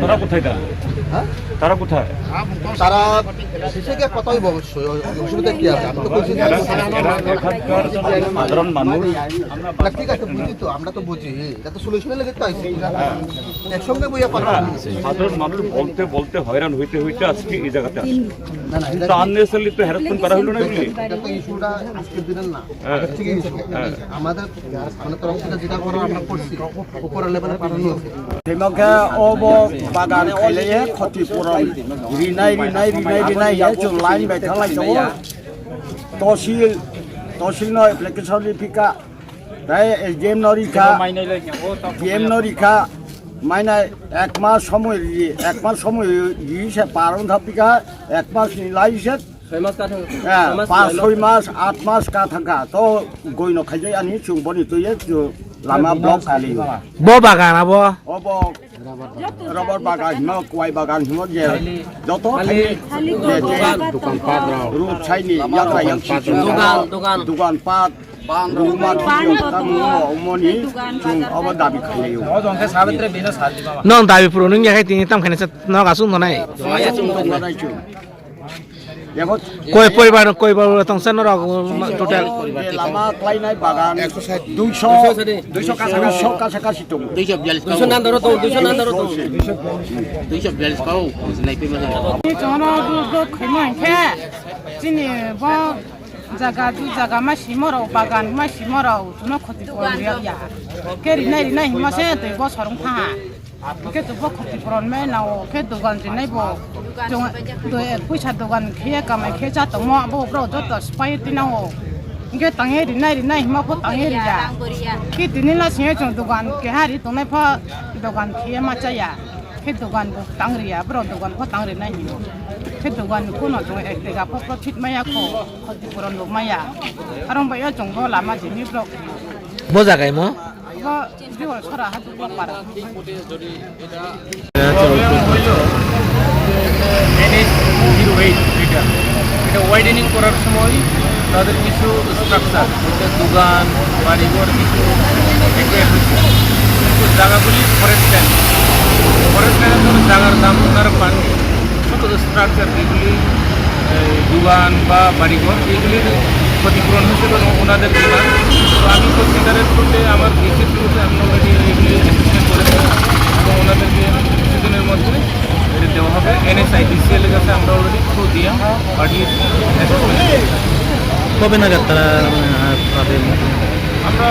তারা কোথায় তারা কোথায় তারা শেষে গিয়ে কথা হইব অবশ্যই, অসুবিধা কি আছে? আমি তো বলছি সাধারণ মানুষ ঠিক আছে, বুঝি তো, আমরা তো বুঝি, এটা তো সলিউশনে লেগে তো আইছি একসঙ্গে বইয়া কথা। সাধারণ মানুষ বলতে বলতে হয়রান হইতে হইতে আজকে এই জায়গাতে আসে। আননেসেসারি তো হ্যারাসমেন্ট করা হলো না এগুলি। এটা তো ইস্যুটা আজকের দিনের না, আগের থেকে ইস্যু। আমাদের মানে তরফ থেকে যেটা করার আমরা করছি, উপরের লেভেলে পাঠানো হয়েছে। Semoga obo bagan kailaye khoti puron rinai jung lain bai thalai do tosil no application lipika dai game norika মাইনা এক মাস সময় সে পারণ ধাপিকা এক মাস নিলাইছে 6 মাস কাঠা 5-6 মাস 8 মাস কাঠা তো গইনো খাইজাই আনি চুংবনি তুইয়ে lama blok kali bo bagan abo obo rubber bagan himo kuai bagan himo je joto dukan pat ru chaini yatra yang dukan pat rumah kamu omoni chung obo dabi khaliu non dabi puro nung ya kai tin tam khane no ga sung no nai koi poribar tong sen ro total lama klai nai bagan 200 kasakas itu 200 nan daro to 240 pau nai pe ma ni jono do khimai khe chini bo jaga ma simoro bagan ma simoro no khoti poriya ya keri nai ma se te bo sorong pha ke to bo khoti poron me na o ke dogan ji nai bo jong do puisa dogan khia ka mai khe cha to mo bo bro jo to spai ti na o ge tange ri nai ma pho tange ri ya ki tin la se jong dogan ke hari to nai pho dogan khia ma cha ya ke dogan bo tang ri ya bro dogan pho tang ri nai ni ke dogan ko no jong ek te ga pho profit ma ya ko khoti poron lo ma ya arong ba ya jong bo la ma ji ni bro bo jagai mo bo diwa sara ha du para এটা widening করার সময় তাদের কিছু structure দোকান বাড়িঘর কিছু কিন্তু জায়গাগুলি ফরেস্ট ল্যান্ড জন্য জায়গার দাম ওনারা পান। ছোটো স্ট্রাকচার যেগুলি দোকান বা বাড়িঘর এইগুলির ক্ষতিপূরণ হিসেবে ওনাদের দোকান। তো আমি সত্যিকারের করতে আমার দেশের শুরুতে আমি অলরেডি এগুলি অ্যাসেসমেন্ট করেছি এবং ওনাদেরকে কিছুদিনের মধ্যে এটা দেওয়া হবে। NSIDCL এর কাছে আমরা অলরেডি থ্রু দিয়ে পাঠিয়েছি। কবে নাগাদ তারা পাবে? আমরা